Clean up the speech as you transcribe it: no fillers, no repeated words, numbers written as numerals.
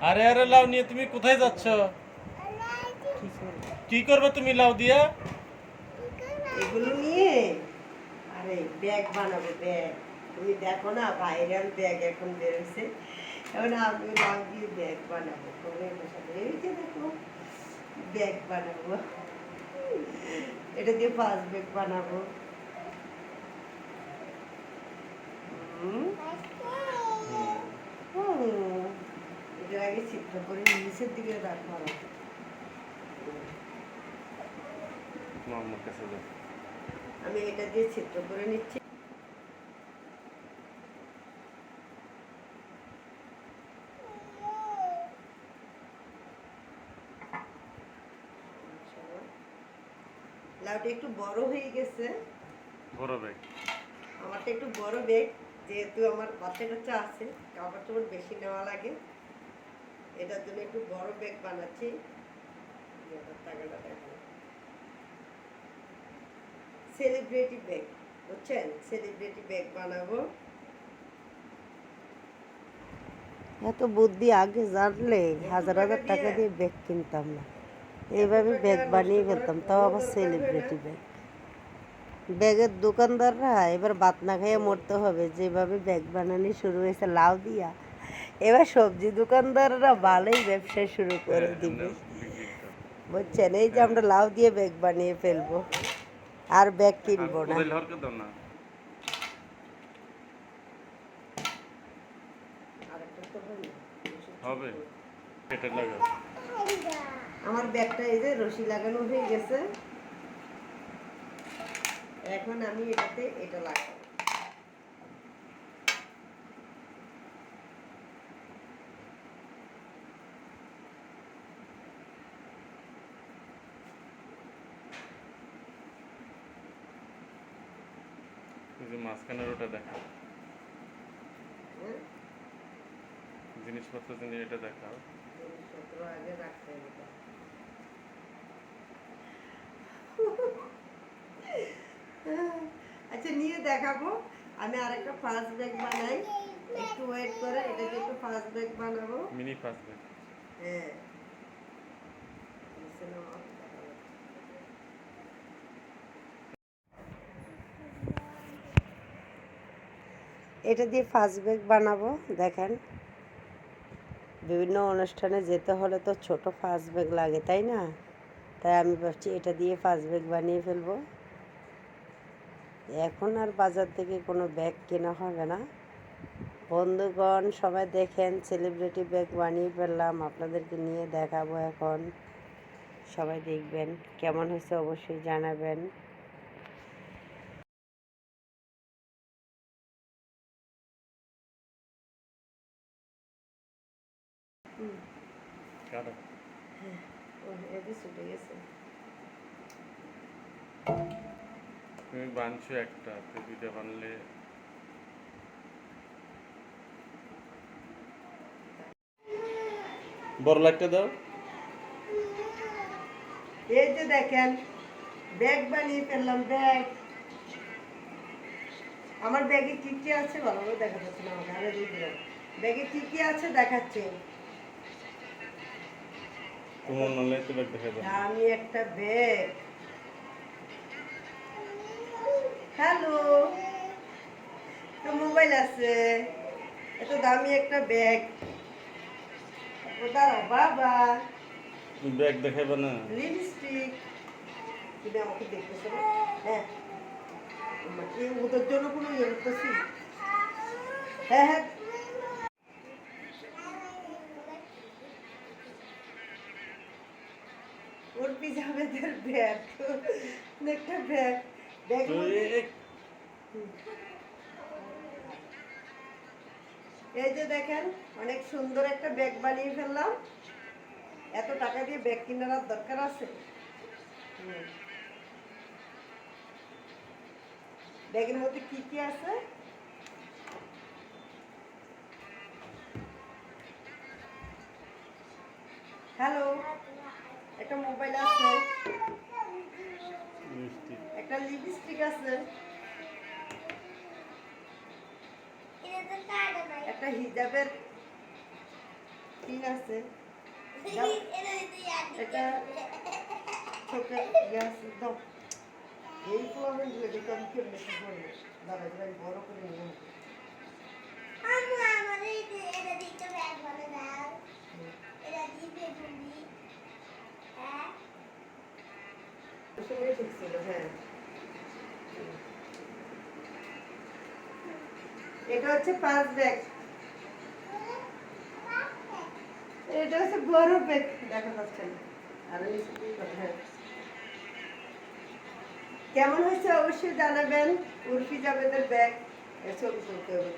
আরে আরে লাউ নিয়ে তুমি কোথায় যাচ্ছ? কি করবে তুমি লাউ দিয়া? এগুলো নিয়ে আরে ব্যাগ বানাবো ব্যাগ। তুমি দেখো না ভাইরাল ব্যাগ এখন বেরোচ্ছে। এখন আমি লাউ দিয়ে ব্যাগ বানাবো করে বসাবো। এই যে দেখো ব্যাগ বানাবো, এটা দিয়ে পাঁচ ব্যাগ বানাবো। হুম, এটার আগে ছিদ্র করে নিচের দিকে রাখবো। মাম্মার কাছে যাও। আমি এটা দিয়ে ছিদ্র করে নিচ্ছি। লাউটা একটু বড় হয়ে গেছে। বড় ব্যাগ। আমারটা একটু বড় ব্যাগ, যেহেতু আমার বাচ্চা কাচ্চা আছে, কাপড় চোপড় বেশি নেওয়া লাগে, এটার জন্য একটু বড় ব্যাগ বানাচ্ছি। সেলিব্রিটি ব্যাগ, বুঝছেন? সেলিব্রিটি ব্যাগ বানাবো। এত বুদ্ধি আগে জানলে হাজার হাজার টাকা দিয়ে ব্যাগ কিনতাম না, এইভাবে ব্যাগ বানিয়ে ফেলতাম, তাও আবার সেলিব্রিটি ব্যাগ। ব্যাগের দোকানদাররা এবার ভাত না খেয়ে মরতে হবে, যেভাবে ব্যাগ বানানো শুরু হয়েছে লাউ দিয়া, এবার সবজি দোকানদাররা ভালোই ব্যবসা শুরু করে দিবে, বুঝছেন? এই যে আমরা লাউ দিয়ে ব্যাগ বানিয়ে ফেলবো, আর ব্যাগ কিনবো না। হবে এটা লাগাও। আমার ব্যাগটা এই যে রশি লাগানো হয়ে গেছে, এখন আমি এটাতে এটা লাগাবো। এই যে মাঝখানের ওটা দেখাও, হ্যাঁ, জিনিসপত্র জিনিস এটা দেখাও। জিনিসপত্র আগে রাখতে হবে। আচ্ছা, নিয়ে দেখাবো। আমি আরেকটা ফার্স্ট ব্যাগ বানাই, একটু ওয়েট করে, এটাকে একটু ফার্স্ট ব্যাগ বানাবো। Mini fast bag. হ্যাঁ, এটা দিয়ে ফার্স্ট ব্যাগ বানাবো। দেখেন, বিভিন্ন অনুষ্ঠানে যেতে হলে তো ছোট ফার্স্ট ব্যাগ লাগে, তাই না? তাই আমি ভাবছি এটা দিয়ে ফার্স্ট ব্যাগ বানিয়ে ফেলবো। এখন আর বাজার থেকে কোনো ব্যাগ কেনা হবে না। বন্ধুগণ সবাই দেখেন, সেলিব্রিটি ব্যাগ বানিয়ে ফেললাম, আপনাদেরকে নিয়ে দেখাবো এখন। সবাই দেখবেন, কেমন হয়েছে অবশ্যই জানাবেন। তুমি বানছো একটা, তো দুইটা বানলে বড় লাইটটা দাও। এই যে দেখেন, ব্যাগ বানিয়ে ফেললাম। ব্যাগ, আমার ব্যাগে কি কি আছে ভালোভাবে দেখা যাচ্ছে না আমাকে, আরে দিয়ে দিলাম। ব্যাগে কি কি আছে দেখাচ্ছে। তোমার নালে তো ব্যাগ দেখা যায়। আমি একটা ব্যাগ, হ্যালো, তো মোবাইল আছে, এত দামি একটা ব্যাগ। দাঁড়াও বাবা, তুমি ব্যাগ দেখাবে না? লিপস্টিক, তুমি আমাকে দেখতেছো না? হ্যাঁ, ওদের জন্য কোনো ইয়ে করতেছি? হ্যাঁ হ্যাঁ, ওর পিজামেদের ব্যাগ, একটা ব্যাগ। ব্যাগ এই যে দেখেন, অনেক সুন্দর একটা ব্যাগ বানিয়ে ফেললাম। এত টাকা দিয়ে ব্যাগ কেনার দরকার আছে? ব্যাগের মধ্যে কি কি আছে? হ্যালো, একটা মোবাইল আছে, একটা লিপস্টিক আছে, একটা হিজাবের ঠিক আছে দাও। এটা চোখে গ্যাস দাও। এই প্রবলেম গুলো দেখে আমি কেমনে কি করবো দাদা আমি বড় করে নিলাম ঠিক ছিল হ্যাঁ এটা হচ্ছে 5 ব্যাগ এটা হচ্ছে বড় ব্যাগ দেখা যাচ্ছে না আর হ্যাঁ কেমন হয়েছে অবশ্যই জানাবেন উর্ফি জাবেদের ব্যাগ ছবি তুলতে হবে